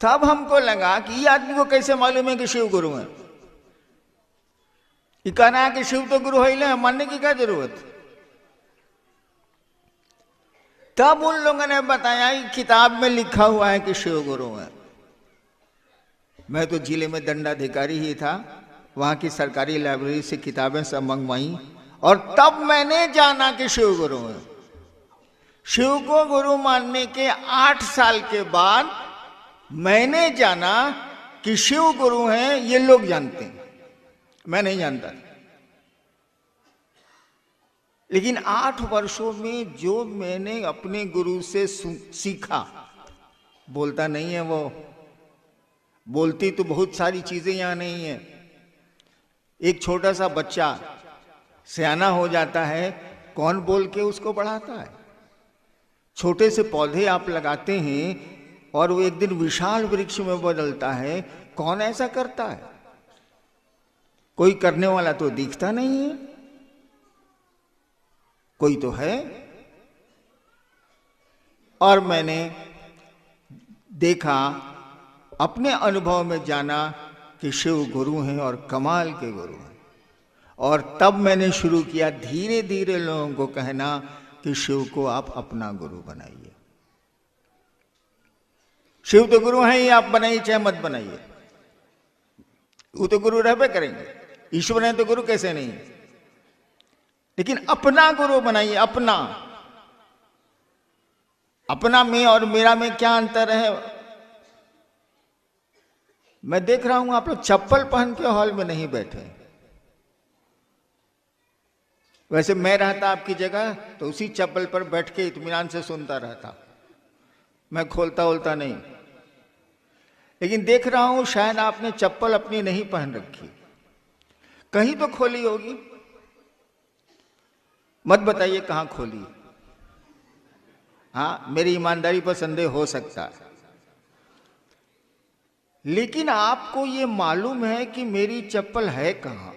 तब हमको लगा कि ये आदमी को कैसे मालूम है कि शिव गुरु है। ये कहना है कि शिव तो गुरु है ही नहीं, मानने की क्या जरूरत। तब उन लोगों ने बताया कि किताब में लिखा हुआ है कि शिव गुरु है। मैं तो जिले में दंडाधिकारी ही था, वहां की सरकारी लाइब्रेरी से किताबें सब मंगवाई और तब मैंने जाना कि शिव गुरु है। शिव को गुरु मानने के 8 साल के बाद मैंने जाना कि शिव गुरु हैं, ये लोग जानते हैं, मैं नहीं जानता। लेकिन 8 वर्षों में जो मैंने अपने गुरु से सीखा, बोलता नहीं है वो, बोलती तो बहुत सारी चीजें यहां नहीं है। एक छोटा सा बच्चा सयाना हो जाता है, कौन बोल के उसको बढ़ाता है। छोटे से पौधे आप लगाते हैं और वो एक दिन विशाल वृक्ष में बदलता है, कौन ऐसा करता है। कोई करने वाला तो दिखता नहीं है, कोई तो है। और मैंने देखा, अपने अनुभव में जाना कि शिव गुरु हैं और कमाल के गुरु हैं। और तब मैंने शुरू किया धीरे धीरे लोगों को कहना कि शिव को आप अपना गुरु बनाइए। शिव तो गुरु हैं ही, आप बनाइए चाहे मत बनाइए, वो तो गुरु रहबे करेंगे। ईश्वर है तो गुरु कैसे नहीं, लेकिन अपना गुरु बनाइए। अपना अपना में और मेरा में क्या अंतर है। मैं देख रहा हूं आप लोग चप्पल पहन के हॉल में नहीं बैठे। वैसे मैं रहता आपकी जगह तो उसी चप्पल पर बैठ के इत्मीनान से सुनता रहता, मैं खोलता ओलता नहीं। लेकिन देख रहा हूं शायद आपने चप्पल अपनी नहीं पहन रखी, कहीं तो खोली होगी। मत बताइए कहां खोली। हाँ, मेरी ईमानदारी पर संदेह हो सकता है, लेकिन आपको ये मालूम है कि मेरी चप्पल है कहां।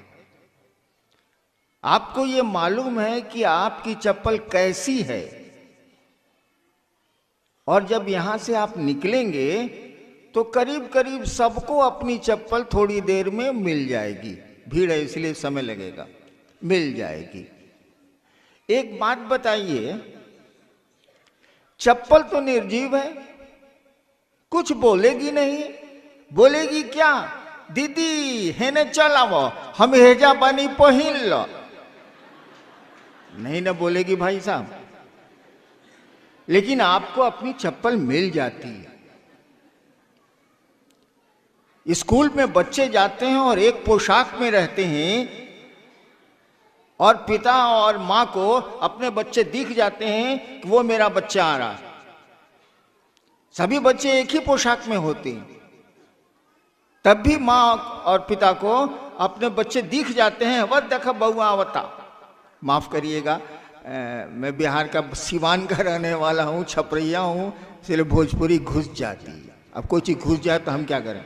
आपको ये मालूम है कि आपकी चप्पल कैसी है। और जब यहां से आप निकलेंगे तो करीब करीब सबको अपनी चप्पल थोड़ी देर में मिल जाएगी। भीड़ है इसलिए समय लगेगा, मिल जाएगी। एक बात बताइए, चप्पल तो निर्जीव है, कुछ बोलेगी नहीं। बोलेगी क्या, दीदी है न चलावो, हम हेजा पानी पहिन लो। नहीं ना बोलेगी भाई साहब। लेकिन आपको अपनी चप्पल मिल जाती है। स्कूल में बच्चे जाते हैं और एक पोशाक में रहते हैं, और पिता और मां को अपने बच्चे दिख जाते हैं कि वो मेरा बच्चा आ रहा है। सभी बच्चे एक ही पोशाक में होते हैं, तब भी मां और पिता को अपने बच्चे दिख जाते हैं। वह देखा बहुआ आवता, माफ करिएगा, मैं बिहार का सिवान का रहने वाला हूं, छपरैया हूं, इसलिए भोजपुरी घुस जाती है। अब कोई चीज घुस जाए तो हम क्या करें।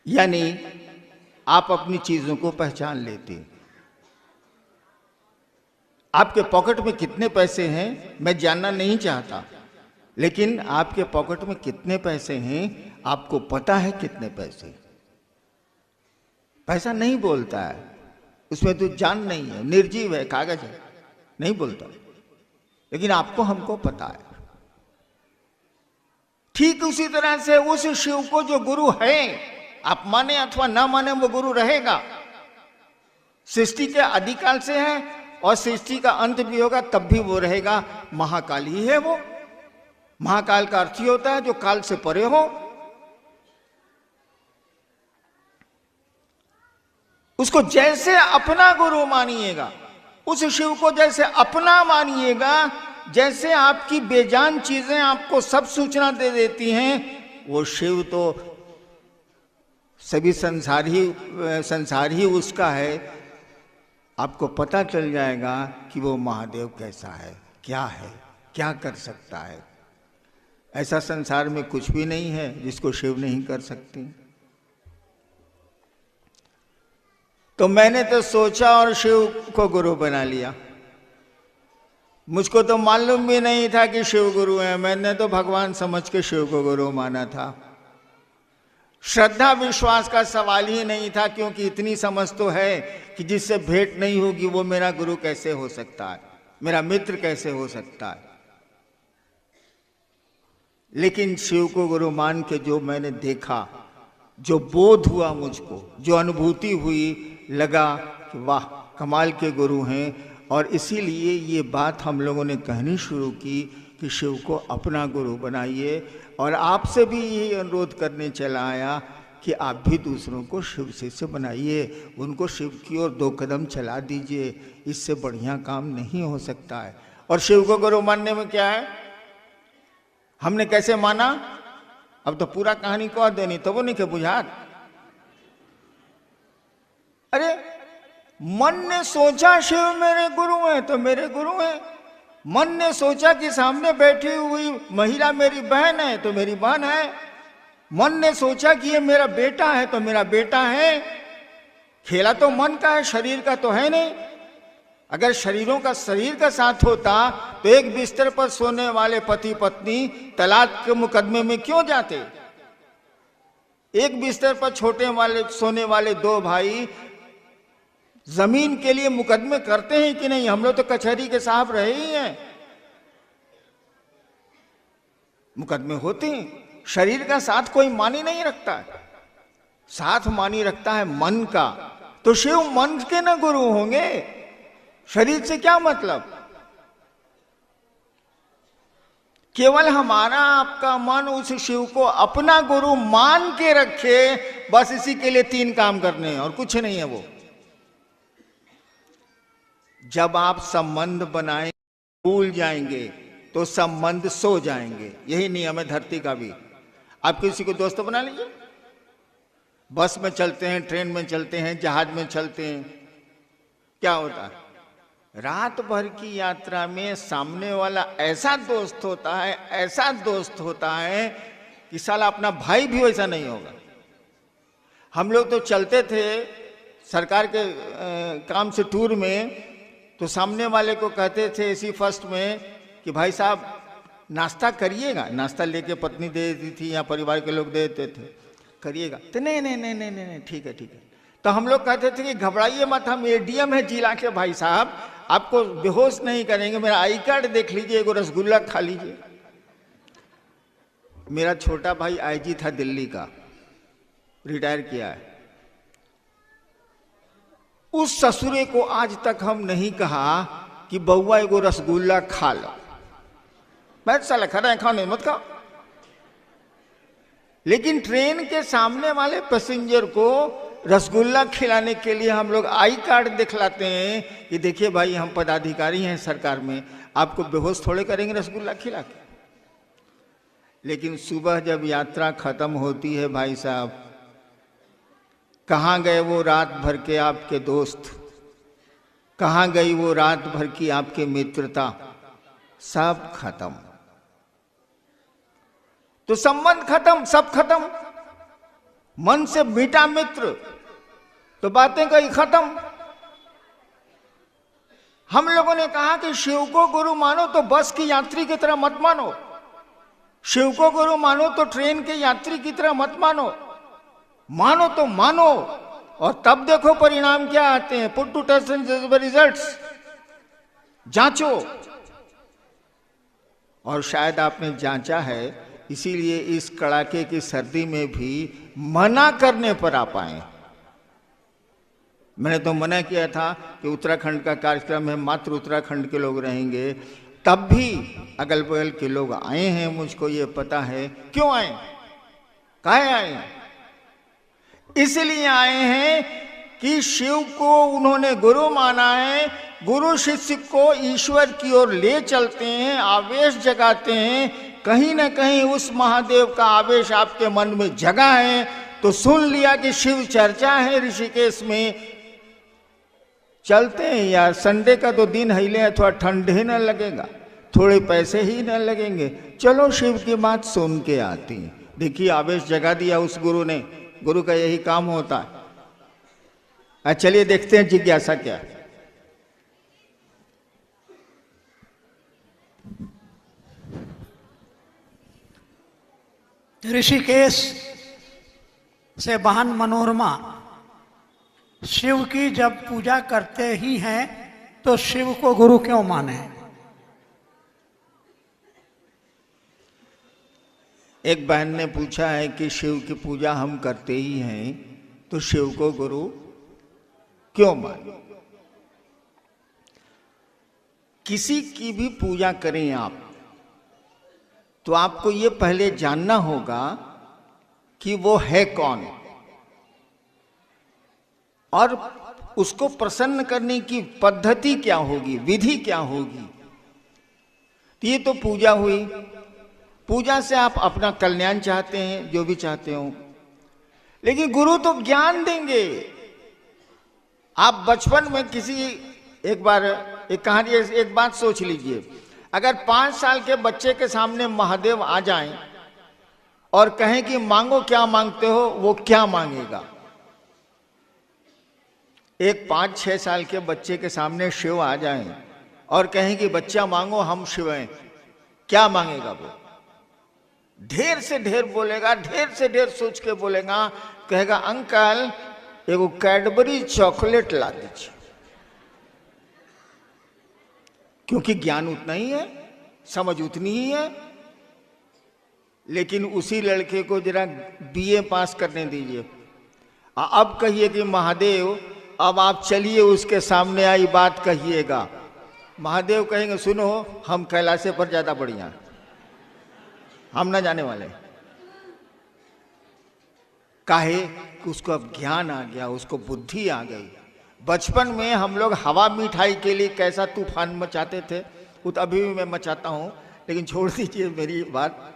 यानी आप अपनी चीजों को पहचान लेते हैं। आपके पॉकेट में कितने पैसे हैं मैं जानना नहीं चाहता, लेकिन आपके पॉकेट में कितने पैसे हैं आपको पता है। कितने पैसे, पैसा नहीं बोलता है, उसमें तो जान नहीं है, निर्जीव है, कागज है, नहीं बोलता। लेकिन आपको हमको पता है। ठीक उसी तरह से उस शिव को जो गुरु है, आप माने अथवा ना माने, वो गुरु रहेगा। सृष्टि के आदिकाल से है और सृष्टि का अंत भी होगा तब भी वो रहेगा। महाकाल ही है वो। महाकाल का अर्थ ही होता है जो काल से परे हो। उसको जैसे अपना गुरु मानिएगा, उस शिव को जैसे अपना मानिएगा, जैसे आपकी बेजान चीजें आपको सब सूचना दे देती हैं, वो शिव तो सभी संसार ही उसका है। आपको पता चल जाएगा कि वो महादेव कैसा है, क्या कर सकता है। ऐसा संसार में कुछ भी नहीं है जिसको शिव नहीं कर सकती। तो मैंने तो सोचा और शिव को गुरु बना लिया। मुझको तो मालूम भी नहीं था कि शिव गुरु है, मैंने तो भगवान समझ के शिव को गुरु माना था। श्रद्धा विश्वास का सवाल ही नहीं था, क्योंकि इतनी समझ तो है कि जिससे भेंट नहीं होगी वो मेरा गुरु कैसे हो सकता है, मेरा मित्र कैसे हो सकता है। लेकिन शिव को गुरु मान के जो मैंने देखा, जो बोध हुआ मुझको, जो अनुभूति हुई, लगा कि वाह कमाल के गुरु हैं। और इसीलिए ये बात हम लोगों ने कहनी शुरू की कि शिव को अपना गुरु बनाइए। और आपसे भी यही अनुरोध करने चला आया कि आप भी दूसरों को शिव शिष्य बनाइए, उनको शिव की ओर 2 कदम चला दीजिए। इससे बढ़िया काम नहीं हो सकता है। और शिव को गुरु मानने में क्या है, हमने कैसे माना, अब तो पूरा कहानी कह देनी तो वो नहीं के बुझात। अरे मन ने सोचा शिव मेरे गुरु हैं तो मेरे गुरु हैं। मन ने सोचा कि सामने बैठी हुई महिला मेरी बहन है तो मेरी बहन है। मन ने सोचा कि ये मेरा बेटा है तो मेरा बेटा है। खेला तो मन का है, शरीर का तो है नहीं। अगर शरीरों का शरीर का साथ होता तो एक बिस्तर पर सोने वाले पति पत्नी तलाक के मुकदमे में क्यों जाते। एक बिस्तर पर सोने वाले 2 भाई जमीन के लिए मुकदमे करते हैं कि नहीं। हम लोग तो कचहरी के साहब रहे ही हैं, मुकदमे होते हैं। शरीर का साथ कोई मानी नहीं रखता है, साथ मानी रखता है मन का। तो शिव मन के न गुरु होंगे, शरीर से क्या मतलब। केवल हमारा आपका मन उस शिव को अपना गुरु मान के रखे, बस इसी के लिए 3 काम करने हैं और कुछ नहीं है। वो जब आप संबंध बनाए भूल जाएंगे तो संबंध सो जाएंगे। यही नियम है धरती का भी। आप किसी को दोस्त बना लीजिए, बस में चलते हैं, ट्रेन में चलते हैं, जहाज में चलते हैं, क्या होता है, रात भर की यात्रा में सामने वाला ऐसा दोस्त होता है, ऐसा दोस्त होता है कि साला अपना भाई भी वैसा नहीं होगा। हम लोग तो चलते थे सरकार के काम से टूर में, तो सामने वाले को कहते थे एसी फर्स्ट में कि भाई साहब नाश्ता करिएगा। नाश्ता लेके पत्नी दे देती थी या परिवार के लोग दे देते थे, करिएगा तो नहीं नहीं नहीं नहीं नहीं ठीक है ठीक है। तो हम लोग कहते थे कि घबराइए मत, हम एडीएम है जिला के भाई साहब, आपको बेहोश नहीं करेंगे, मेरा आई कार्ड देख लीजिए, एगो रसगुल्ला खा लीजिए। मेरा छोटा भाई आईजी था दिल्ली का, रिटायर किया है। उस ससुरे को आज तक हम नहीं कहा कि बउआ एगो रसगुल्ला खा लो। मैं साला खा रहे खाने मत खाओ। लेकिन ट्रेन के सामने वाले पैसेंजर को रसगुल्ला खिलाने के लिए हम लोग आई कार्ड दिखलाते हैं कि देखिए भाई हम पदाधिकारी हैं सरकार में, आपको बेहोश थोड़े करेंगे रसगुल्ला खिला के। लेकिन सुबह जब यात्रा खत्म होती है भाई साहब, कहाँ गए वो रात भर के आपके दोस्त, कहाँ गई वो रात भर की आपके मित्रता, सब खत्म। तो संबंध खत्म, सब खत्म। मन से मीठा मित्र तो बातें कहीं खत्म। हम लोगों ने कहा कि शिव को गुरु मानो तो बस की यात्री की तरह मत मानो, शिव को गुरु मानो तो ट्रेन के यात्री की तरह मत मानो। मानो तो मानो, और तब देखो परिणाम क्या आते हैं। Put to test and results, जांचो। और शायद आपने जांचा है, इसीलिए इस कड़ाके की सर्दी में भी मना करने पर आ पाए। मैंने तो मना किया था कि उत्तराखंड का कार्यक्रम है, मात्र उत्तराखंड के लोग रहेंगे, तब भी अगल बगल के लोग आए हैं। मुझको ये पता है क्यों आए, काहे आए। इसलिए आए हैं कि शिव को उन्होंने गुरु माना है, गुरु शिष्य को ईश्वर की ओर ले चलते हैं, आवेश जगाते हैं। कहीं ना कहीं उस महादेव का आवेश आपके मन में जगा है तो सुन लिया कि शिव चर्चा है ऋषिकेश में, चलते हैं यार। संडे का तो दिन हिले है, थोड़ा ठंड ही न लगेगा, थोड़े पैसे ही न लगेंगे, चलो शिव की बात सुन के आती है। देखिए आवेश जगा दिया उस गुरु ने, गुरु का यही काम होता है। चलिए देखते हैं जिज्ञासा क्या है। ऋषिकेश से बहन मनोरमा, शिव की जब पूजा करते ही हैं तो शिव को गुरु क्यों माने? एक बहन ने पूछा है कि शिव की पूजा हम करते ही हैं तो शिव को गुरु क्यों माने? किसी की भी पूजा करें आप तो आपको ये पहले जानना होगा कि वो है कौन और उसको प्रसन्न करने की पद्धति क्या होगी, विधि क्या होगी। तो ये तो पूजा हुई। पूजा से आप अपना कल्याण चाहते हैं, जो भी चाहते हो, लेकिन गुरु तो ज्ञान देंगे। आप बचपन में एक कहानी, एक बात सोच लीजिए, अगर 5 साल के बच्चे के सामने महादेव आ जाएं और कहें कि मांगो, क्या मांगते हो, वो क्या मांगेगा? एक 5-6 साल के बच्चे के सामने शिव आ जाएं और कहें कि बच्चा मांगो, हम शिव हैं, क्या मांगेगा? वो ढेर से ढेर बोलेगा, ढेर से ढेर सोच के बोलेगा, कहेगा अंकल एगो कैडबरी चॉकलेट ला दीजिए। क्योंकि ज्ञान उतना ही है, समझ उतनी ही है। लेकिन उसी लड़के को जरा बीए पास करने दीजिए, अब कहिए कि महादेव अब आप चलिए उसके सामने आई बात कहिएगा। महादेव कहेंगे सुनो, हम कैलाश पर ज्यादा बढ़िया, हम ना जाने वाले। काहे कि उसको अब ज्ञान आ गया, उसको बुद्धि आ गई। बचपन में हम लोग हवा मिठाई के लिए कैसा तूफान मचाते थे, वो तो अभी भी मैं मचाता हूँ, लेकिन छोड़ दीजिए मेरी बात।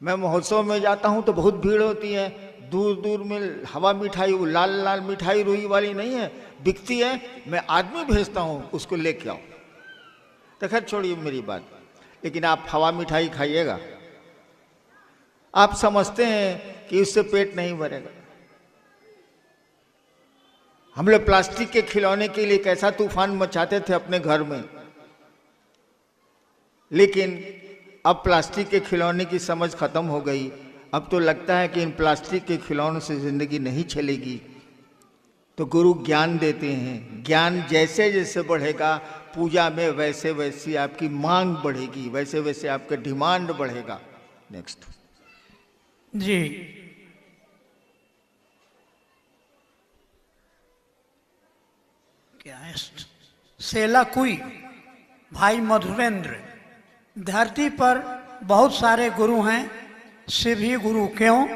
मैं महोत्सव में जाता हूँ तो बहुत भीड़ होती है, दूर दूर में हवा मिठाई, वो लाल लाल मिठाई रुई वाली नहीं है, बिकती है। मैं आदमी भेजता हूँ उसको लेके आओ। तो खैर छोड़िए मेरी बात, लेकिन आप हवा मिठाई खाइएगा, आप समझते हैं कि उससे पेट नहीं भरेगा। हम लोग प्लास्टिक के खिलौने के लिए कैसा तूफान मचाते थे अपने घर में, लेकिन अब प्लास्टिक के खिलौने की समझ खत्म हो गई। अब तो लगता है कि इन प्लास्टिक के खिलौनों से जिंदगी नहीं चलेगी। तो गुरु ज्ञान देते हैं, ज्ञान जैसे जैसे बढ़ेगा पूजा में, वैसे वैसे आपकी मांग बढ़ेगी, वैसे वैसे आपका डिमांड बढ़ेगा। नेक्स्ट जी, क्या है? सेलाकुई भाई मधुरेंद्र, धरती पर बहुत सारे गुरु हैं, शिव ही गुरु क्यों?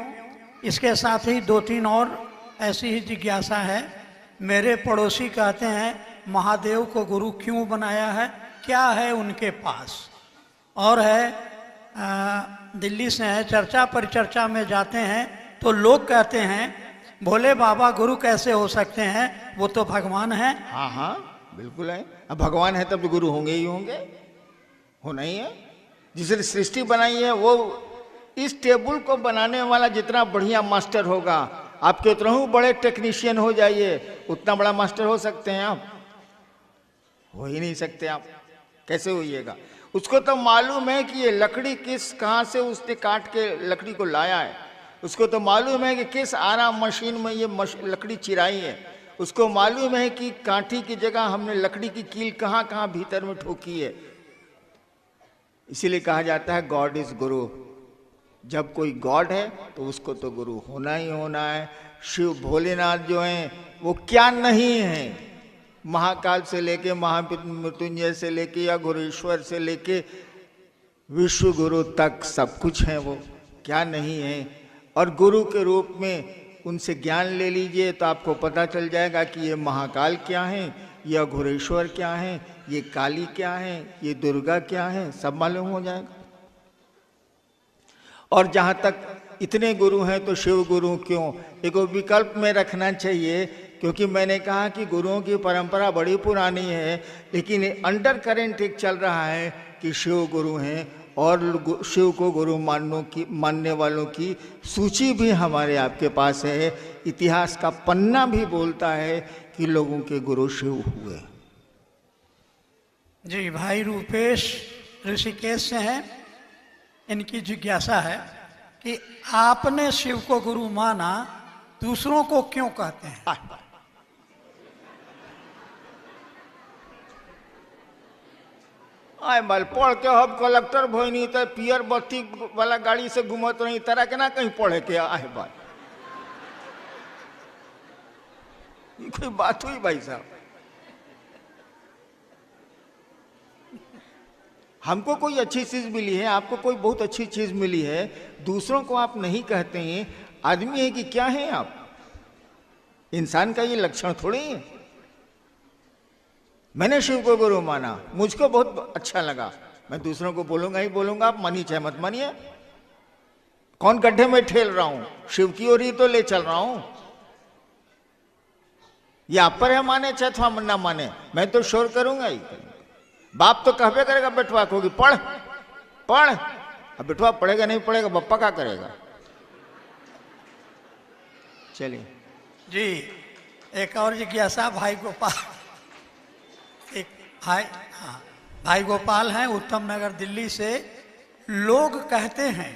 इसके साथ ही 2-3 और ऐसी ही जिज्ञासा है। मेरे पड़ोसी कहते हैं महादेव को गुरु क्यों बनाया है, क्या है उनके पास? और है दिल्ली से है, चर्चा परिचर्चा में जाते हैं तो लोग कहते हैं भोले बाबा गुरु कैसे हो सकते हैं, वो तो भगवान है। हाँ हाँ बिल्कुल है, अब भगवान है तब तो गुरु होंगे ही होंगे, होना ही है। जिसने सृष्टि बनाई है वो, इस टेबल को बनाने वाला जितना बढ़िया मास्टर होगा, आपके उतना ही बड़े टेक्नीशियन हो जाइए, उतना बड़ा मास्टर हो सकते हैं आप? हो ही नहीं सकते आप। कैसे होइएगा? उसको तो मालूम है कि ये लकड़ी कहाँ से उसने काट के लकड़ी को लाया है, उसको तो मालूम है कि किस आराम मशीन में ये लकड़ी चिराई है, उसको मालूम है कि कांटी की जगह हमने लकड़ी की कील कहाँ कहाँ भीतर में ठोकी है। इसीलिए कहा जाता है गॉड इज गुरु। जब कोई गॉड है तो उसको तो गुरु होना ही होना है। शिव भोलेनाथ जो हैं वो क्या नहीं है, महाकाल से लेके महामृत्युंजय से लेके या गुरुश्वर से लेके विश्व गुरु तक सब कुछ है, वो क्या नहीं है। और गुरु के रूप में उनसे ज्ञान ले लीजिए तो आपको पता चल जाएगा कि ये महाकाल क्या है, यह घुरेश्वर क्या है, ये काली क्या है, ये दुर्गा क्या है, सब मालूम हो जाएगा। और जहाँ तक इतने गुरु हैं तो शिव गुरु क्यों, एक विकल्प में रखना चाहिए, क्योंकि मैंने कहा कि गुरुओं की परंपरा बड़ी पुरानी है, लेकिन अंडर करेंट एक चल रहा है कि शिव गुरु हैं और शिव को गुरु मानने वालों की सूची भी हमारे आपके पास है। इतिहास का पन्ना भी बोलता है कि लोगों के गुरु शिव हुए। जी, भाई रूपेश ऋषिकेश से हैं, इनकी जिज्ञासा है कि आपने शिव को गुरु माना, दूसरों को क्यों कहते हैं? आय मल पढ़ के हम कलेक्टर भोई नहीं तो पियर बत्ती वाला गाड़ी से घूमत नहीं, तरह के ना कहीं पढ़े के आए बात। ये कोई बात हुई भाई साहब? हमको कोई अच्छी चीज मिली है, आपको कोई बहुत अच्छी चीज मिली है, दूसरों को आप नहीं कहते हैं। आदमी है कि क्या है आप? इंसान का ये लक्षण थोड़ी है। मैंने शिव को गुरु माना, मुझको बहुत अच्छा लगा, मैं दूसरों को बोलूंगा ही बोलूंगा, आप मानिए चाहे मत मानिए। कौन गड्ढे में ठेल रहा हूं? शिव की ओर ही तो ले चल रहा हूं। ये आप पर है माने चाहे थोड़ा ना माने, मैं तो शोर करूंगा ही। बाप तो कहबे करेगा बेटवा को कि पढ़ पढ़, अब बेटवा पढ़ेगा नहीं पढ़ेगा, बप्पा क्या करेगा? चलिए जी, एक और जिज्ञासा भाई गोपाल, एक भाई, हाँ भाई गोपाल हैं उत्तम नगर दिल्ली से। लोग कहते हैं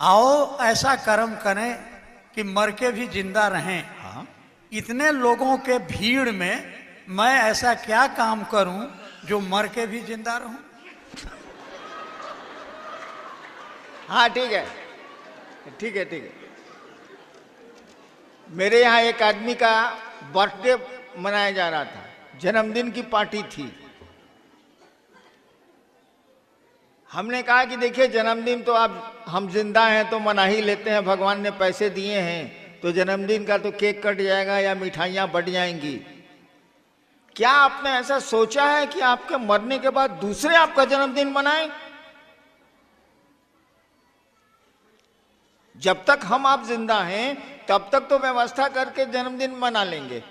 आओ ऐसा कर्म करें कि मर के भी जिंदा रहें। हाँ, इतने लोगों के भीड़ में मैं ऐसा क्या काम करूं जो मर के भी जिंदा रहूं? हाँ ठीक है ठीक है ठीक है। मेरे यहाँ एक आदमी का बर्थडे मनाया जा रहा था, जन्मदिन की पार्टी थी। हमने कहा कि देखिए जन्मदिन तो आप हम जिंदा हैं तो मना ही लेते हैं, भगवान ने पैसे दिए हैं तो जन्मदिन का तो केक कट जाएगा या मिठाइयां बढ़ जाएंगी। क्या आपने ऐसा सोचा है कि आपके मरने के बाद दूसरे आपका जन्मदिन मनाएं? जब तक हम आप जिंदा हैं तब तक तो व्यवस्था करके जन्मदिन मना लेंगे,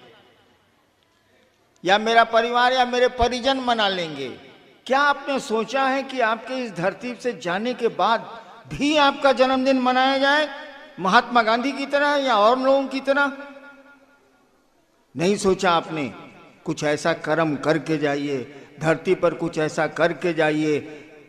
या मेरा परिवार या मेरे परिजन मना लेंगे। क्या आपने सोचा है कि आपके इस धरती से जाने के बाद भी आपका जन्मदिन मनाया जाए, महात्मा गांधी की तरह या और लोगों की तरह? नहीं सोचा आपने। कुछ ऐसा कर्म करके जाइए, धरती पर कुछ ऐसा करके जाइए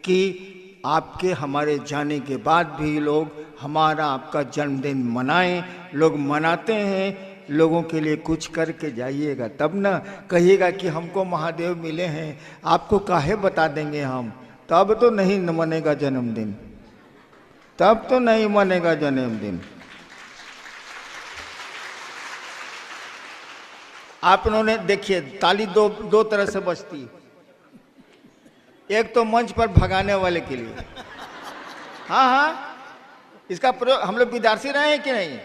कि आपके हमारे जाने के बाद भी लोग हमारा आपका जन्मदिन मनाएं। लोग मनाते हैं, लोगों के लिए कुछ करके जाइएगा, तब ना कहिएगा कि हमको महादेव मिले हैं, आपको काहे बता देंगे हम। तब तो नहीं मनेगा जन्मदिन, तब तो नहीं मनेगा जन्मदिन। आप उन्होंने देखिए ताली दो तरह से बजती है। एक तो मंच पर भगाने वाले के लिए, हाँ हाँ, इसका प्रयोग हम लोग विद्यार्थी रहे हैं कि नहीं?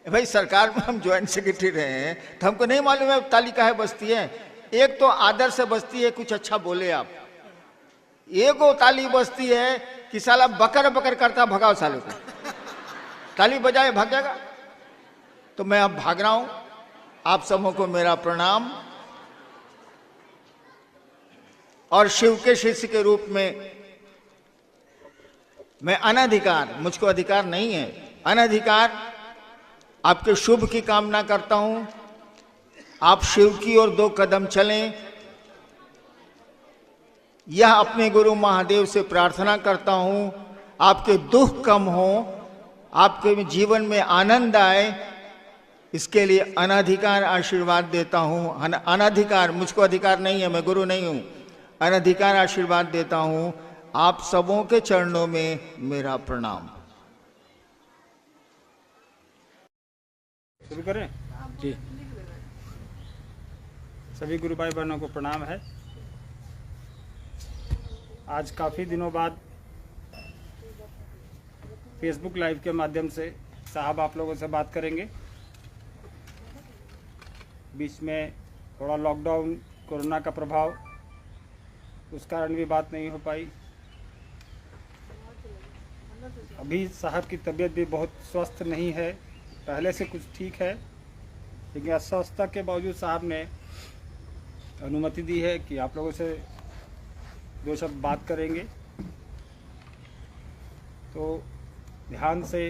भाई सरकार में हम ज्वाइंट सेक्रेटरी रहे हैं तो हमको नहीं मालूम है ताली काहे बजती है। एक तो आदर से बजती है, कुछ अच्छा बोले आप। एक वो ताली बजती है कि साला बकर बकर करता भगाओ सालों को, ताली बजाए भाग जाएगा। तो मैं अब भाग रहा हूं, आप सबों को मेरा प्रणाम। और शिव के शिष्य के रूप में मैं अनधिकार, मुझको अधिकार नहीं है, अनधिकार आपके शुभ की कामना करता हूं। आप शिव की ओर 2 कदम चलें, यह अपने गुरु महादेव से प्रार्थना करता हूं। आपके दुख कम हो, आपके जीवन में आनंद आए, इसके लिए अनधिकार आशीर्वाद देता हूं। अनधिकार, मुझको अधिकार नहीं है, मैं गुरु नहीं हूं, अनधिकार आशीर्वाद देता हूं। आप सबों के चरणों में मेरा प्रणाम। शुरू करें जी। सभी गुरु भाई बहनों को प्रणाम है। आज काफ़ी दिनों बाद फेसबुक लाइव के माध्यम से साहब आप लोगों से बात करेंगे। बीच में थोड़ा लॉकडाउन, कोरोना का प्रभाव, उस कारण भी बात नहीं हो पाई। अभी साहब की तबीयत भी बहुत स्वस्थ नहीं है, पहले से कुछ ठीक है, लेकिन अस्वस्थता के बावजूद साहब ने अनुमति दी है कि आप लोगों से 2 शब्द बात करेंगे। तो ध्यान से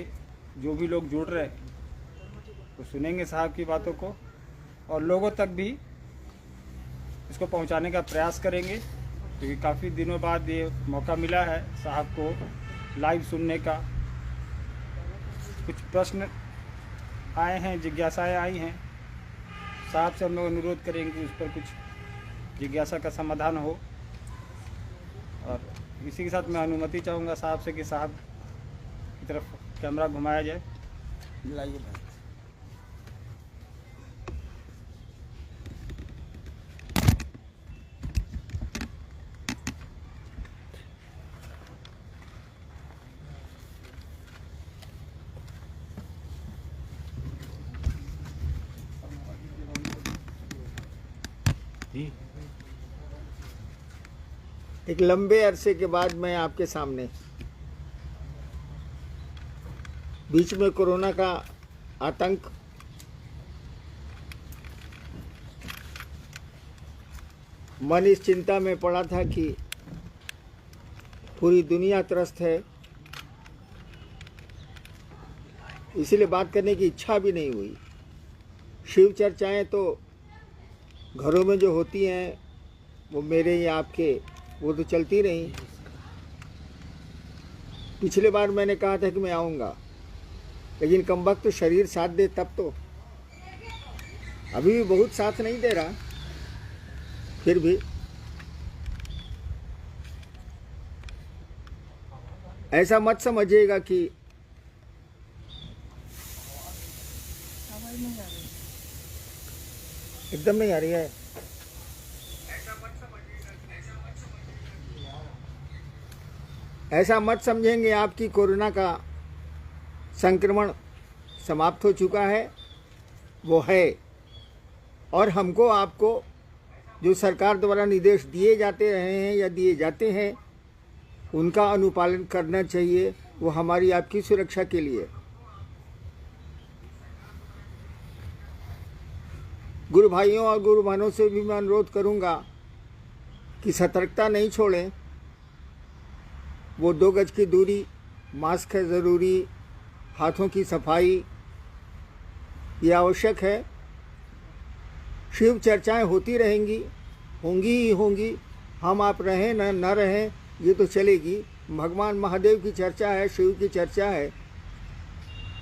जो भी लोग जुड़ रहे हैं वो सुनेंगे साहब की बातों को, और लोगों तक भी इसको पहुंचाने का प्रयास करेंगे, क्योंकि काफ़ी दिनों बाद ये मौका मिला है साहब को लाइव सुनने का। कुछ प्रश्न आए हैं, जिज्ञासाएँ आई हैं, साहब से हम लोग अनुरोध करेंगे कि उस पर कुछ जिज्ञासा का समाधान हो। और इसी के साथ मैं अनुमति चाहूँगा साहब से कि साहब की तरफ कैमरा घुमाया जाए। लाइए भाई। एक लंबे अरसे के बाद मैं आपके सामने, बीच में कोरोना का आतंक, मन इस चिंता में पड़ा था कि पूरी दुनिया त्रस्त है, इसीलिए बात करने की इच्छा भी नहीं हुई। शिव चर्चाएं तो घरों में जो होती हैं, वो मेरे या आपके, वो तो चलती रही। पिछले बार मैंने कहा था कि मैं आऊँगा, लेकिन कमबख्त तो शरीर साथ दे तब तो। अभी भी बहुत साथ नहीं दे रहा, फिर भी ऐसा मत समझिएगा कि एकदम नहीं आ रही है। ऐसा मत समझेंगे आप कि कोरोना का संक्रमण समाप्त हो चुका है, वो है। और हमको आपको जो सरकार द्वारा निर्देश दिए जाते रहे हैं या दिए जाते हैं, उनका अनुपालन करना चाहिए। वो हमारी आपकी सुरक्षा के लिए। गुरु भाइयों और गुरु बहनों से भी मैं अनुरोध करूंगा कि सतर्कता नहीं छोड़ें। वो 2 गज की दूरी, मास्क है ज़रूरी, हाथों की सफाई ये आवश्यक है। शिव चर्चाएं होती रहेंगी, होंगी ही होंगी। हम आप रहें न रहें, ये तो चलेगी। भगवान महादेव की चर्चा है, शिव की चर्चा है,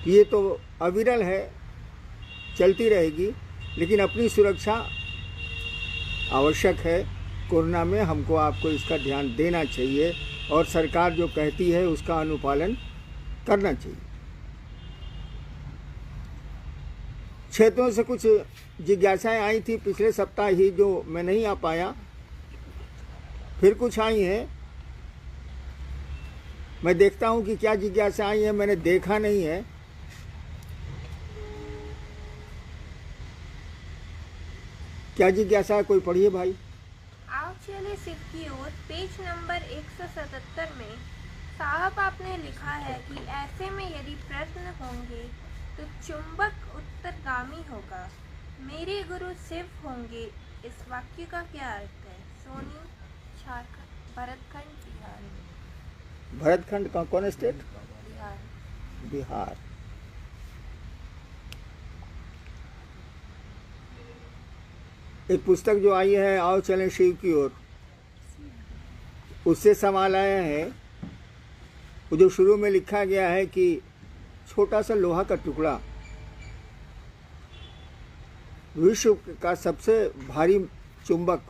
ये तो अविरल है, चलती रहेगी। लेकिन अपनी सुरक्षा आवश्यक है। कोरोना में हमको आपको इसका ध्यान देना चाहिए और सरकार जो कहती है उसका अनुपालन करना चाहिए। क्षेत्रों से कुछ जिज्ञासाएं आई थी पिछले सप्ताह ही, जो मैं नहीं आ पाया, फिर कुछ आई हैं। मैं देखता हूं कि क्या जिज्ञासा आई है, मैंने देखा नहीं है। क्या जिज्ञासा है, कोई पढ़िए भाई। आओ चले शिव की ओर। पेज नंबर 177 में साहब आपने लिखा है कि ऐसे में यदि प्रश्न होंगे तो चुंबक उत्तरगामी होगा, मेरे गुरु शिव होंगे। इस वाक्य का क्या अर्थ है? सोनी, झारखंड, भरतखंड, बिहार। भरतखंड का कौन स्टेट? बिहार। बिहार। एक पुस्तक जो आई है, आओ चलें शिव की ओर, उससे सवाल आया है। वो जो शुरू में लिखा गया है कि छोटा सा लोहा का टुकड़ा, विश्व का सबसे भारी चुंबक,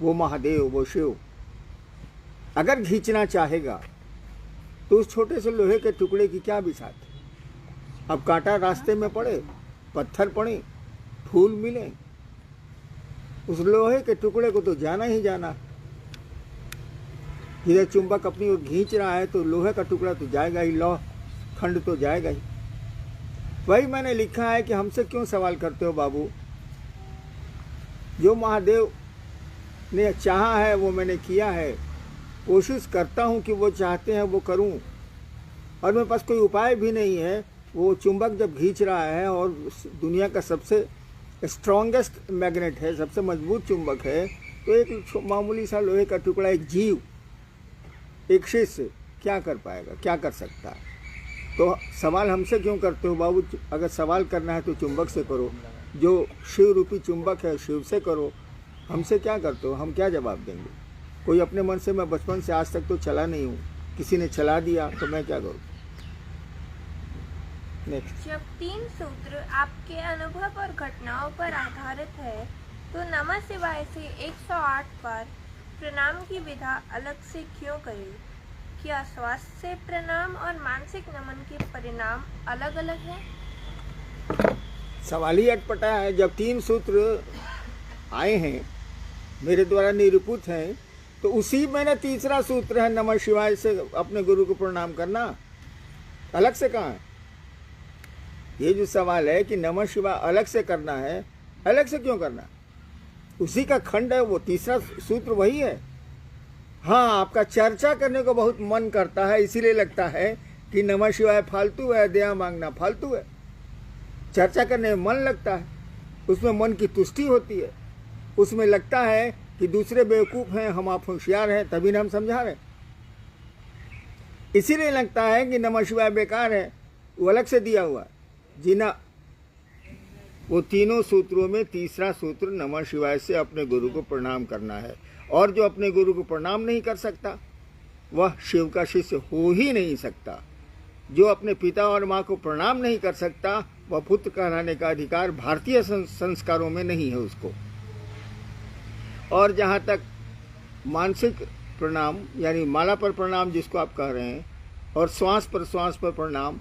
वो महादेव, वो शिव, अगर खींचना चाहेगा तो उस छोटे से लोहे के टुकड़े की क्या बिसात। अब कांटा रास्ते में पड़े, पत्थर पड़े, फूल मिले, उस लोहे के टुकड़े को तो जाना ही जाना। इधर चुंबक अपनी ओर खींच रहा है तो लोहे का टुकड़ा तो जाएगा ही, लौह खंड तो जाएगा ही। वही मैंने लिखा है कि हमसे क्यों सवाल करते हो बाबू। जो महादेव ने चाहा है वो मैंने किया है, कोशिश करता हूँ कि वो चाहते हैं वो करूँ, और मेरे पास कोई उपाय भी नहीं है। वो चुंबक जब खींच रहा है और दुनिया का सबसे स्ट्रॉन्गेस्ट मैग्नेट है, सबसे मजबूत चुंबक है, तो एक मामूली सा लोहे का टुकड़ा, एक जीव, एक शिष्य क्या कर पाएगा, क्या कर सकता है। तो सवाल हमसे क्यों करते हो बाबू। अगर सवाल करना है तो चुंबक से करो, जो शिव रूपी चुंबक है शिव से करो। हमसे क्या करते हो, हम क्या जवाब देंगे। कोई अपने मन से, मैं बचपन से आज तक तो चला नहीं हूँ, किसी ने चला दिया तो मैं क्या करूं? नेक्स्ट। जब 3 सूत्र आपके अनुभव और घटनाओं पर आधारित है तो नमः शिवाय से 108 पर प्रणाम की विधा अलग से क्यों करें? क्या स्वास्थ्य से प्रणाम और मानसिक नमन के परिणाम अलग अलग हैं? सवाल ही अटपटा है। जब 3 सूत्र आए हैं, मेरे द्वारा निरूपित हैं, तो उसी में ना तीसरा सूत्र है नमः शिवाय से अपने गुरु को प्रणाम करना। अलग से कहाँ है? ये जो सवाल है कि नमः शिवाय अलग से करना है, अलग से क्यों करना? उसी का खंड है, वो तीसरा सूत्र वही है। हाँ, आपका चर्चा करने को बहुत मन करता है, इसीलिए लगता है कि नमः शिवाय फालतू है, दया मांगना फालतू है। चर्चा करने में मन लगता है, उसमें मन की तुष्टि होती है, उसमें लगता है कि दूसरे बेवकूफ़ हैं, हम आप होशियार हैं, तभी ना हम समझा रहे। इसीलिए लगता है कि नमः शिवाय बेकार है, वो अलग से दिया हुआ जी ना। वो तीनों सूत्रों में तीसरा सूत्र नमः शिवाय से अपने गुरु को प्रणाम करना है। और जो अपने गुरु को प्रणाम नहीं कर सकता वह शिव का शिष्य हो ही नहीं सकता। जो अपने पिता और माँ को प्रणाम नहीं कर सकता वह पुत्र कहलाने का अधिकार भारतीय संस्कारों में नहीं है उसको। और जहाँ तक मानसिक प्रणाम यानी माला पर प्रणाम जिसको आप कह रहे हैं, और श्वास पर प्रणाम,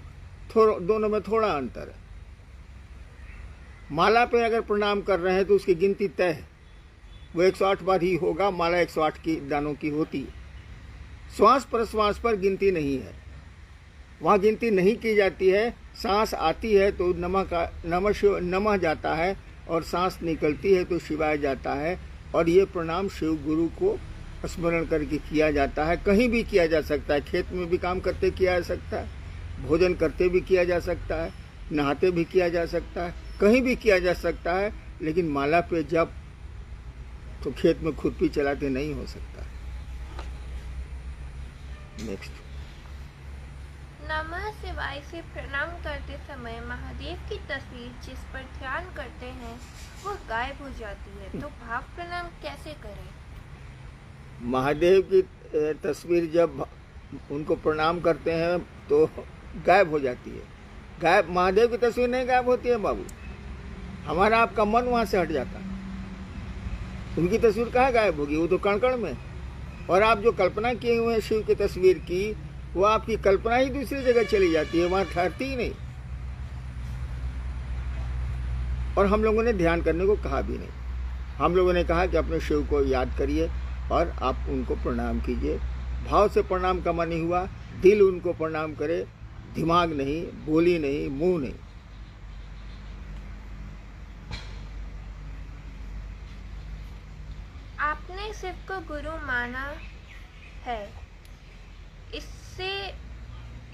दोनों में थोड़ा अंतर है। माला पे अगर प्रणाम कर रहे हैं तो उसकी गिनती तय है, वो 108 बार ही होगा। माला 108 की दानों की होती है। श्वास पर गिनती नहीं है, वहाँ गिनती नहीं की जाती है। सांस आती है तो नमः जाता है, और सांस निकलती है तो शिवाय जाता है। और ये प्रणाम शिव गुरु को स्मरण करके किया जाता है। कहीं भी किया जा सकता है, खेत में भी काम करते किया जा सकता है, भोजन करते भी किया जा सकता है, नहाते भी किया जा सकता है, कहीं भी किया जा सकता है। लेकिन माला पे जब तो खेत में खुरपी चलाते नहीं हो सकता। नेक्स्ट। नमः शिवाय से प्रणाम करते समय महादेव की तस्वीर जिस पर ध्यान करते हैं वह गायब हो जाती है, तो भाव प्रणाम कैसे करें? महादेव की तस्वीर जब उनको प्रणाम करते हैं तो गायब हो जाती है। गायब महादेव की तस्वीर नहीं गायब होती है बाबू, हमारा आपका मन वहाँ से हट जाता है। उनकी तस्वीर कहाँ गायब होगी? वो तो कण कण में। और आप जो कल्पना किए हुए हैं शिव की तस्वीर की, वो आपकी कल्पना ही दूसरी जगह चली जाती है, वहाँ ठहरती ही नहीं। और हम लोगों ने ध्यान करने को कहा भी नहीं। हम लोगों ने कहा कि अपने शिव को याद करिए और आप उनको प्रणाम कीजिए। भाव से प्रणाम का मन नहीं हुआ, दिल उनको प्रणाम करे, दिमाग नहीं, बोली नहीं, मुंह नहीं। आपने शिव को गुरु माना है,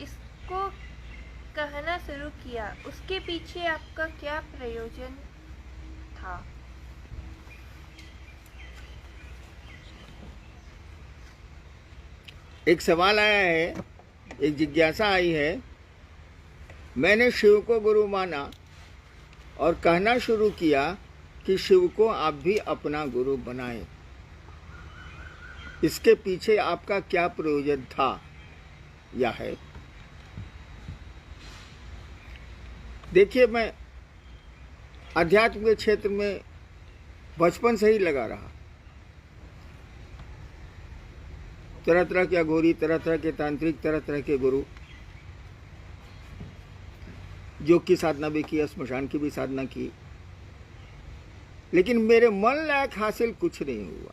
इसको कहना शुरू किया, उसके पीछे आपका क्या प्रयोजन था? एक सवाल आया है, एक जिज्ञासा आई है। मैंने शिव को गुरु माना और कहना शुरू किया कि शिव को आप भी अपना गुरु बनाएं। इसके पीछे आपका क्या प्रयोजन था या है? देखिए, मैं अध्यात्म के क्षेत्र में बचपन से ही लगा रहा। तरह तरह के अघोरी, तरह तरह के तांत्रिक, तरह तरह के गुरु, योग की साधना भी की, श्मशान की भी साधना की, लेकिन मेरे मन लायक हासिल कुछ नहीं हुआ।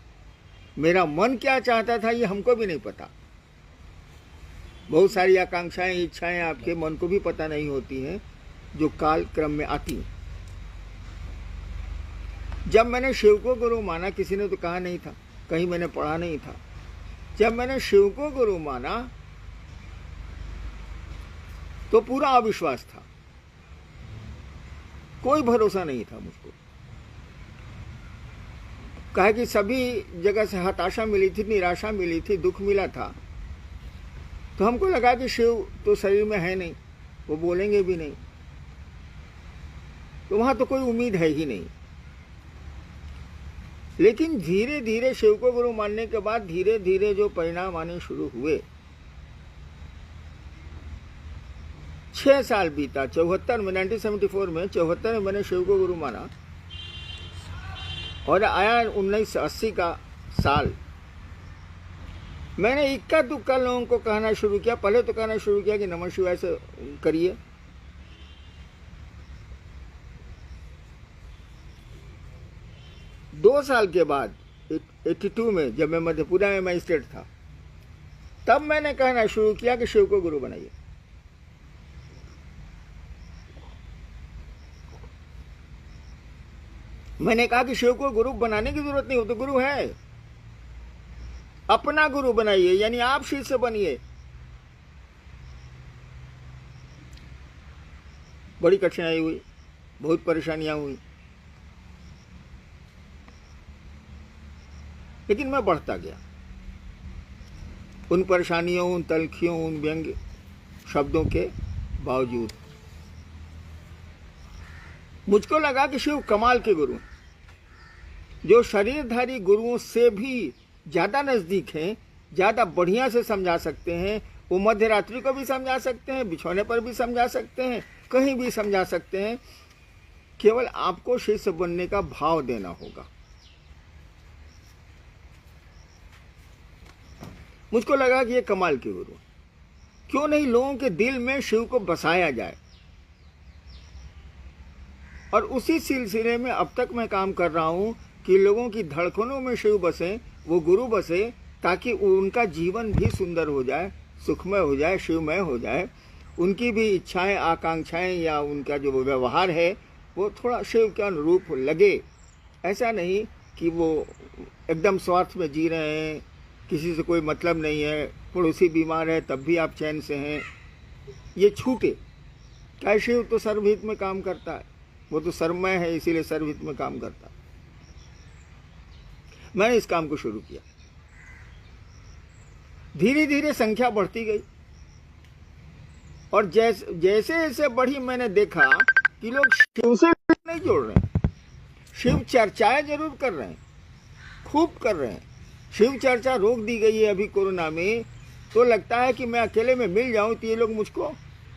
मेरा मन क्या चाहता था ये हमको भी नहीं पता। बहुत सारी आकांक्षाएं, इच्छाएं आपके मन को भी पता नहीं होती हैं, जो काल क्रम में आती हैं। जब मैंने शिव को गुरु माना, किसी ने तो कहा नहीं था, कहीं मैंने पढ़ा नहीं था। जब मैंने शिव को गुरु माना तो पूरा अविश्वास था, कोई भरोसा नहीं था मुझको। कहा कि सभी जगह से हताशा मिली थी, निराशा मिली थी, दुख मिला था। तो हमको लगा कि शिव तो शरीर में है नहीं, वो बोलेंगे भी नहीं, तो वहां तो कोई उम्मीद है ही नहीं। लेकिन धीरे धीरे शिव को गुरु मानने के बाद धीरे धीरे जो परिणाम आने शुरू हुए, 6 साल बीता, 74 में, 1974 में, 74 में मैंने शिव को गुरु माना और आया 1980 का साल। मैंने इक्का दुक्का लोगों को कहना शुरू किया। पहले तो कहना शुरू किया कि नमः शिवाय से करिए, 2 साल के बाद 82 में जब मैं मधेपुरा में मजिस्ट्रेट था, तब मैंने कहना शुरू किया कि शिव को गुरु बनाइए। मैंने कहा कि शिव को गुरु बनाने की जरूरत नहीं, हो तो गुरु है, अपना गुरु बनाइए, यानी आप शिष्य बनिए। बड़ी कठिनाई हुई, बहुत परेशानियां हुई, लेकिन मैं बढ़ता गया। उन परेशानियों, उन तलखियों, उन व्यंग्य शब्दों के बावजूद मुझको लगा कि शिव कमाल के गुरु, जो शरीरधारी गुरुओं से भी ज्यादा नजदीक हैं, ज्यादा बढ़िया से समझा सकते हैं। वो मध्य रात्रि को भी समझा सकते हैं, बिछौने पर भी समझा सकते हैं, कहीं भी समझा सकते हैं। केवल आपको शिष्य बनने का भाव देना होगा। मुझको लगा कि ये कमाल के गुरु, क्यों नहीं लोगों के दिल में शिव को बसाया जाए। और उसी सिलसिले में अब तक मैं काम कर रहा हूं कि लोगों की धड़कनों में शिव बसे, वो गुरु बसे, ताकि उनका जीवन भी सुंदर हो जाए, सुखमय हो जाए, शिवमय हो जाए। उनकी भी इच्छाएं, आकांक्षाएं या उनका जो व्यवहार है वो थोड़ा शिव के अनुरूप लगे। ऐसा नहीं कि वो एकदम स्वार्थ में जी रहे हैं, किसी से कोई मतलब नहीं है, पड़ोसी बीमार है तब भी आप चैन से हैं, ये छूटे। क्या शिव तो सर्वहित में काम करता है, वो तो सर्वमय है, इसीलिए सर्वहित में काम करता है। मैंने इस काम को शुरू किया, धीरे धीरे संख्या बढ़ती गई और जैसे जैसे बढ़ी मैंने देखा कि लोग शिव से नहीं जोड़ रहे हैं, शिव चर्चाएं जरूर कर रहे हैं, खूब कर रहे हैं। शिव चर्चा रोक दी गई है अभी कोरोना में, तो लगता है कि मैं अकेले में मिल जाऊं तो ये लोग मुझको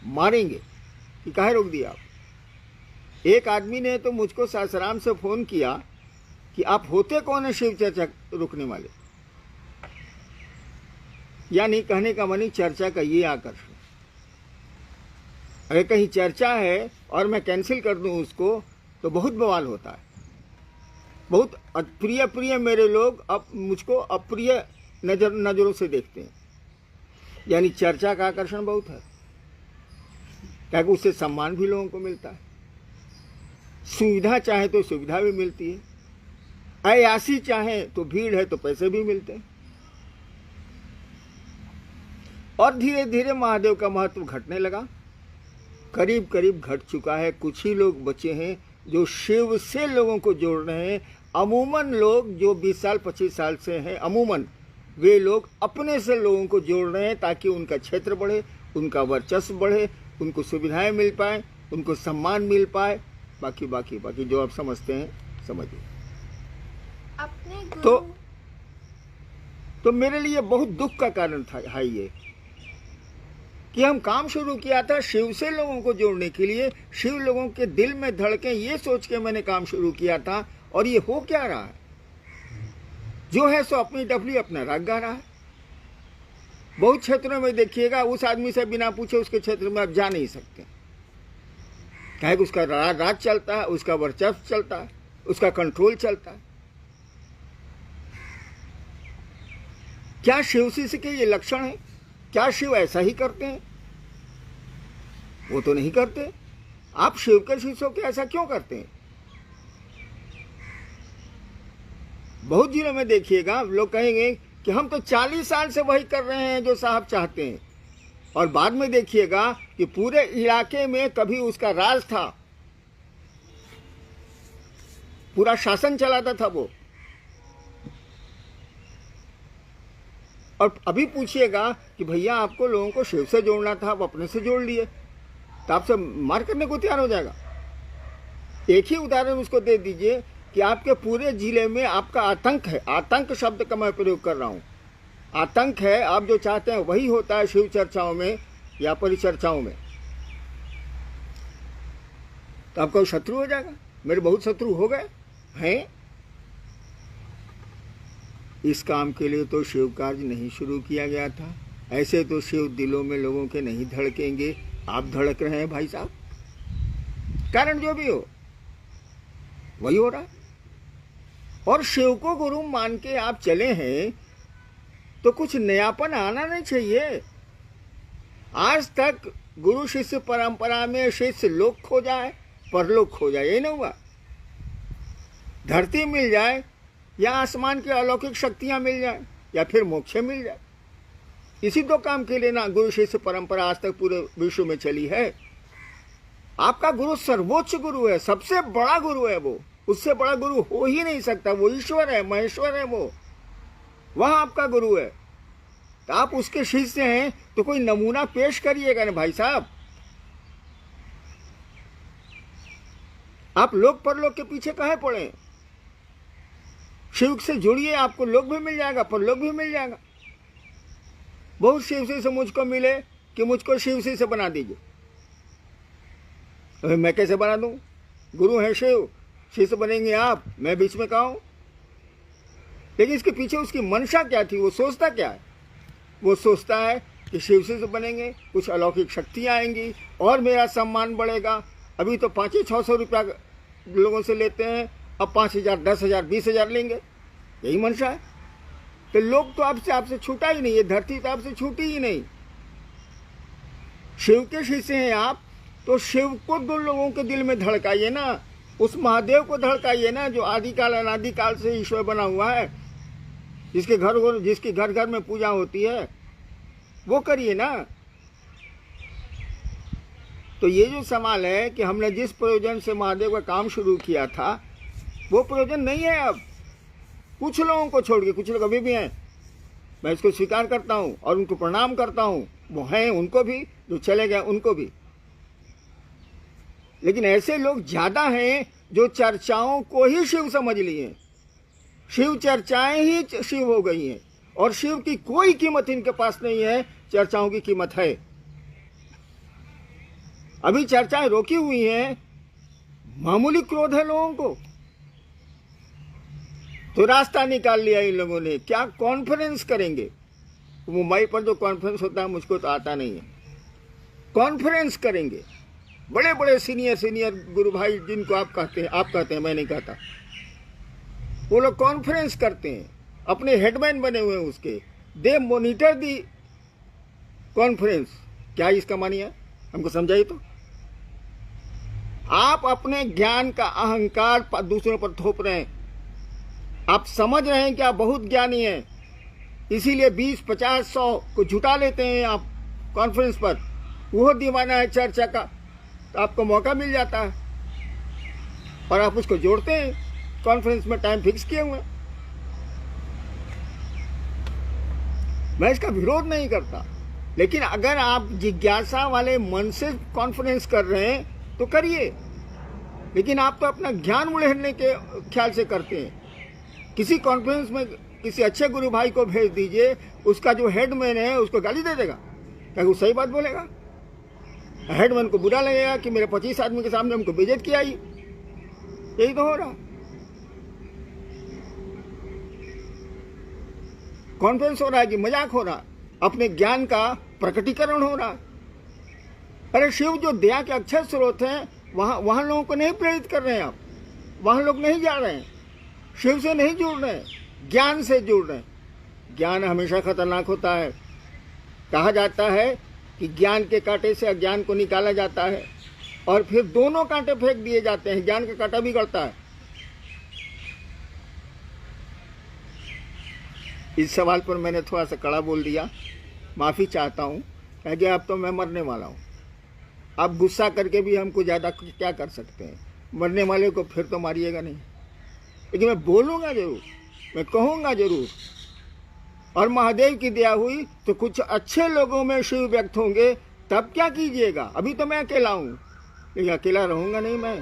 मारेंगे कि काहे रोक दिया आप। एक आदमी ने तो मुझको सासाराम से फोन किया कि आप होते कौन है शिव चर्चा रोकने वाले। यानी कहने का मानी चर्चा का ये आकर्षण। अगर कहीं चर्चा है और मैं कैंसिल कर दूं उसको तो बहुत बवाल होता है। बहुत अप्रिय प्रिय मेरे लोग अब मुझको अप्रिय नजरों से देखते हैं। यानी चर्चा का आकर्षण बहुत है, क्या उससे सम्मान भी लोगों को मिलता है, सुविधा चाहे तो सुविधा भी मिलती है, अयासी चाहे तो भीड़ है तो पैसे भी मिलते हैं। और धीरे धीरे महादेव का महत्व घटने लगा, करीब करीब घट चुका है। कुछ ही लोग बचे हैं जो शिव से लोगों को जोड़ रहे हैं। अमूमन लोग जो 20 साल 25 साल से हैं, अमूमन वे लोग अपने से लोगों को जोड़ रहे हैं ताकि उनका क्षेत्र बढ़े, उनका वर्चस्व बढ़े, उनको सुविधाएं मिल पाए, उनको सम्मान मिल पाए। बाकी जो आप समझते हैं समझिए। अपने गुरु तो मेरे लिए बहुत दुख का कारण था है ये कि हम काम शुरू किया था शिव से लोगों को जोड़ने के लिए, शिव लोगों के दिल में धड़के, ये सोच के मैंने काम शुरू किया था। और ये हो क्या रहा है, जो है सो अपनी डफली अपना राग गा रहा है। बहुत क्षेत्रों में देखिएगा उस आदमी से बिना पूछे उसके क्षेत्र में आप जा नहीं सकते, क्या कि उसका राज चलता है, उसका वर्चस्व चलता है, उसका कंट्रोल चलता है। क्या शिव शिष्य के ये लक्षण है? क्या शिव ऐसा ही करते हैं? वो तो नहीं करते। आप शिव के शिष्यों के ऐसा क्यों करते हैं? बहुत जिलों में देखिएगा लोग कहेंगे कि हम तो 40 साल से वही कर रहे हैं जो साहब चाहते हैं, और बाद में देखिएगा कि पूरे इलाके में कभी उसका राज था, पूरा शासन चलाता था वो। और अभी पूछिएगा कि भैया आपको लोगों को शिव से जोड़ना था, आप अपने से जोड़ लिए, तो आपसे मार करने को तैयार हो जाएगा। एक ही उदाहरण उसको दे दीजिए कि आपके पूरे जिले में आपका आतंक है। आतंक शब्द का मैं प्रयोग कर रहा हूं। आतंक है, आप जो चाहते हैं वही होता है शिव चर्चाओं में या परिचर्चाओं में। तो आपका शत्रु हो जाएगा। मेरे बहुत शत्रु हो गए हैं। इस काम के लिए तो शिव कार्य नहीं शुरू किया गया था। ऐसे तो शिव दिलों में लोगों के नहीं धड़केंगे। आप धड़क रहे हैं भाई साहब। कारण जो भी हो वही हो रहा है। और शिव को गुरु मान के आप चले हैं तो कुछ नयापन आना नहीं चाहिए। आज तक गुरु शिष्य परंपरा में शिष्य लोक खो जाए, परलोक खो जाए, ये नहीं हुआ। धरती मिल जाए या आसमान की अलौकिक शक्तियां मिल जाए या फिर मोक्ष मिल जाए, इसी दो काम के लिए ना गुरु शिष्य परंपरा आज तक पूरे विश्व में चली है। आपका गुरु सर्वोच्च गुरु है, सबसे बड़ा गुरु है वो। उससे बड़ा गुरु हो ही नहीं सकता। वो ईश्वर है, महेश्वर है, वह आपका गुरु है। तो आप उसके शिष्य हैं तो कोई नमूना पेश करिएगा ना भाई साहब। आप लोक परलोक के पीछे काहे पड़े? शिव से जुड़िए, आपको लोक भी मिल जाएगा, परलोक भी मिल जाएगा। बहुत शिव से मुझको मिले कि मुझको शिव से बना दीजिए। अरे मैं कैसे बना दूं? गुरु है शिव, शिष्य बनेंगे आप, मैं बीच में कहा हूं? लेकिन इसके पीछे उसकी मंशा क्या थी? वो सोचता क्या है? वो सोचता है कि शिव से बनेंगे, कुछ अलौकिक शक्तियाँ आएंगी और मेरा सम्मान बढ़ेगा। अभी तो 500-600 रुपया लोगों से लेते हैं, अब 5,000, 10,000, 20,000 लेंगे। यही मंशा है। तो लोग तो आपसे छूटा ही नहीं, ये धरती तो आपसे छूटी ही नहीं। शिव के शिष्य हैं आप, तो शिव को दो लोगों के दिल में धड़काइए ना। उस महादेव को धड़काइए ना, जो आदिकाल अनादिकाल से ईश्वर बना हुआ है, जिसके घर घर में पूजा होती है, वो करिए ना। तो ये जो सवाल है कि हमने जिस प्रयोजन से महादेव का काम शुरू किया था वो प्रयोजन नहीं है अब। कुछ लोगों को छोड़ के, कुछ लोग अभी भी हैं, मैं इसको स्वीकार करता हूँ और उनको प्रणाम करता हूँ, वो हैं, उनको भी, जो चले गए उनको भी। लेकिन ऐसे लोग ज्यादा हैं जो चर्चाओं को ही शिव समझ लिए। शिव चर्चाएं ही शिव हो गई हैं और शिव की कोई कीमत इनके पास नहीं है, चर्चाओं की कीमत है। अभी चर्चाएं रोकी हुई हैं, मामूली क्रोध है लोगों को, तो रास्ता निकाल लिया इन लोगों ने। क्या कॉन्फ्रेंस करेंगे? मुंबई पर जो कॉन्फ्रेंस होता है मुझको तो आता नहीं है। कॉन्फ्रेंस करेंगे, बड़े बड़े सीनियर गुरु भाई जिनको आप कहते हैं, मैं नहीं कहता, वो लोग कॉन्फ्रेंस करते हैं, अपने हेडमैन बने हुए हैं उसके। दे मॉनिटर दी कॉन्फ्रेंस। क्या इसका मानिए? हमको समझाइए तो। आप अपने ज्ञान का अहंकार दूसरों पर थोप रहे हैं। आप समझ रहे हैं कि आप बहुत ज्ञानी हैं, इसीलिए 20, 50, 100 को जुटा लेते हैं आप कॉन्फ्रेंस पर। वो दीवाना है चर्चा का, तो आपको मौका मिल जाता है और आप उसको जोड़ते हैं। कॉन्फ्रेंस में टाइम फिक्स किए हुए। मैं इसका विरोध नहीं करता, लेकिन अगर आप जिज्ञासा वाले मन से कॉन्फ्रेंस कर रहे हैं तो करिए। लेकिन आप तो अपना ज्ञान उड़ेलने के ख्याल से करते हैं। किसी कॉन्फ्रेंस में किसी अच्छे गुरु भाई को भेज दीजिए, उसका जो हेडमैन है उसको गाली दे देगा, क्या वो सही बात बोलेगा? हेडमैन को बुरा लगेगा कि मेरे 25 आदमी के सामने हमको बेइज्जत किया ही। यही तो हो रहा। कॉन्फ्रेंस हो रहा है कि मजाक हो रहा, अपने ज्ञान का प्रकटीकरण हो रहा। अरे शिव जो दया के अक्षर स्रोत हैं, वहां लोगों को नहीं प्रेरित कर रहे हैं आप। वहां लोग नहीं जा रहे हैं, शिव से नहीं जुड़ रहे हैं, ज्ञान से जुड़ रहे हैं। ज्ञान हमेशा खतरनाक होता है। कहा जाता है कि ज्ञान के कांटे से अज्ञान को निकाला जाता है और फिर दोनों कांटे फेंक दिए जाते हैं, ज्ञान का कांटा बिगड़ता है। इस सवाल पर मैंने थोड़ा सा कड़ा बोल दिया, माफ़ी चाहता हूँ, क्योंकि अब तो मैं मरने वाला हूँ। आप गुस्सा करके भी हमको ज़्यादा क्या कर सकते हैं? मरने वाले को फिर तो मारिएगा नहीं, लेकिन मैं बोलूँगा जरूर, मैं कहूँगा जरूर। और महादेव की दया हुई तो कुछ अच्छे लोगों में शिव व्यक्त होंगे, तब क्या कीजिएगा? अभी तो मैं अकेला हूँ, लेकिन अकेला रहूँगा नहीं मैं।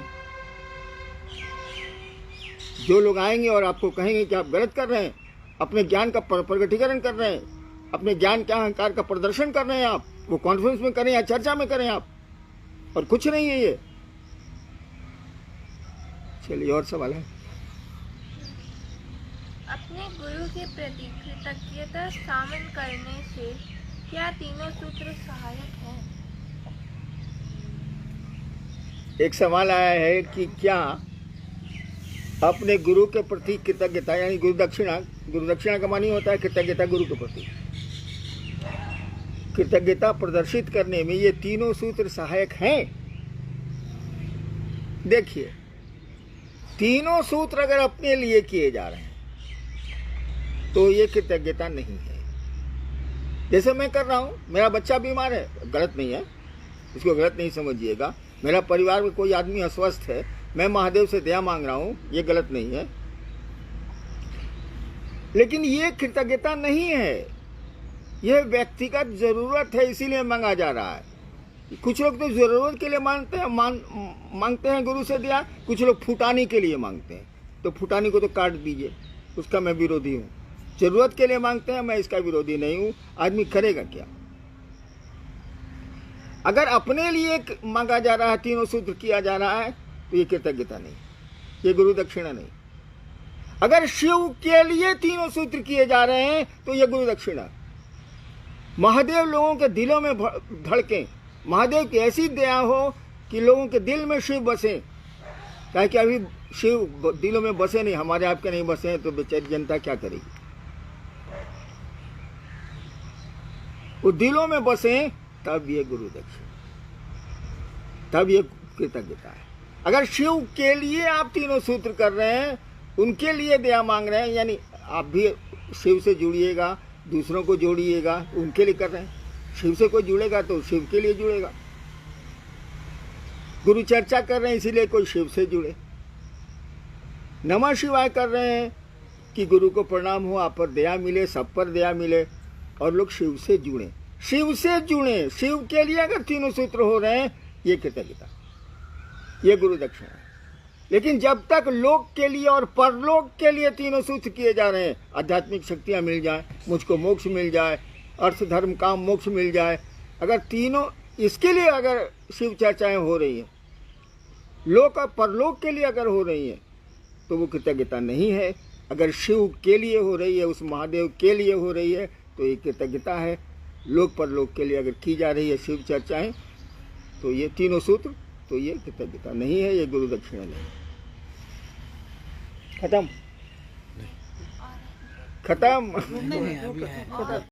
जो लोग आएंगे और आपको कहेंगे कि आप गलत कर रहे हैं, अपने ज्ञान का प्रकटीकरण कर रहे हैं, अपने ज्ञान के अहंकार का प्रदर्शन कर रहे हैं, आप वो कॉन्फ्रेंस में करें या चर्चा में करें आप, और कुछ नहीं है ये। चलिए और सवाल है? अपने गुरु के प्रति कृतज्ञता शामिल करने से क्या तीनों सूत्र सहायक हैं? एक सवाल आया है कि क्या अपने गुरु के प्रति कृतज्ञता यानी गुरु दक्षिणा का मानी होता है कृतज्ञता गुरु के प्रति, कृतज्ञता प्रदर्शित करने में ये तीनों सूत्र सहायक हैं? देखिए, तीनों सूत्र अगर अपने लिए किए जा रहे हैं तो ये कृतज्ञता नहीं है। जैसे मैं कर रहा हूं, मेरा बच्चा बीमार है, गलत नहीं है, इसको गलत नहीं समझिएगा। मेरा परिवार में कोई आदमी अस्वस्थ है, मैं महादेव से दया मांग रहा हूं, ये गलत नहीं है, लेकिन ये कृतज्ञता नहीं है, यह व्यक्तिगत जरूरत है, इसीलिए मांगा जा रहा है। कुछ लोग तो जरूरत के लिए मांगते हैं गुरु से दया, कुछ लोग फुटानी के लिए मांगते हैं। तो फुटानी को तो काट दीजिए, उसका मैं विरोधी हूं। जरूरत के लिए मांगते हैं, मैं इसका विरोधी नहीं हूं। आदमी करेगा क्या? अगर अपने लिए मांगा जा रहा है, तीनों सूत्र किया जा रहा है, तो ये कृतज्ञता नहीं, ये गुरु दक्षिणा नहीं। अगर शिव के लिए तीनों सूत्र किए जा रहे हैं तो ये गुरु दक्षिणा। महादेव लोगों के दिलों में धड़के, महादेव की ऐसी दया हो कि लोगों के दिल में शिव बसे। क्या कि अभी शिव दिलों में बसे नहीं, हमारे आपके नहीं बसे हैं, तो बेचारी जनता क्या करेगी? वो दिलों में बसे तब ये गुरु दक्षिणा, तब ये कृतज्ञता है। अगर शिव के लिए आप तीनों सूत्र कर रहे हैं, उनके लिए दया मांग रहे हैं, यानी आप भी शिव से जुड़िएगा, दूसरों को जोड़िएगा, उनके लिए कर रहे हैं। शिव से कोई जुड़ेगा तो शिव के लिए जुड़ेगा। गुरु चर्चा कर रहे हैं इसीलिए कोई शिव से जुड़े। नमः शिवाय कर रहे हैं कि गुरु को प्रणाम हो, आप पर दया मिले, सब पर दया मिले, और लोग शिव से जुड़े, शिव से जुड़े। शिव के लिए अगर तीनों सूत्र हो रहे हैं, ये कृतज्ञता, ये गुरु दक्षिणा है। लेकिन जब तक लोक के लिए और परलोक के लिए तीनों सूत्र किए जा रहे हैं, आध्यात्मिक शक्तियां मिल जाए, मुझको मोक्ष मिल जाए, अर्थ धर्म काम मोक्ष मिल जाए, अगर तीनों इसके लिए अगर शिव चर्चाएं हो रही हैं, लोक और परलोक के लिए अगर हो रही हैं, तो वो कृतज्ञता नहीं है। अगर शिव के लिए हो रही है, उस महादेव के लिए हो रही है, तो ये कृतज्ञता है। लोक परलोक के लिए अगर की जा रही है शिव चर्चाएं, तो ये तीनों सूत्र, तो ये कृतज्ञता नहीं है, ये गुरु दक्षिणा नहीं। खत्म।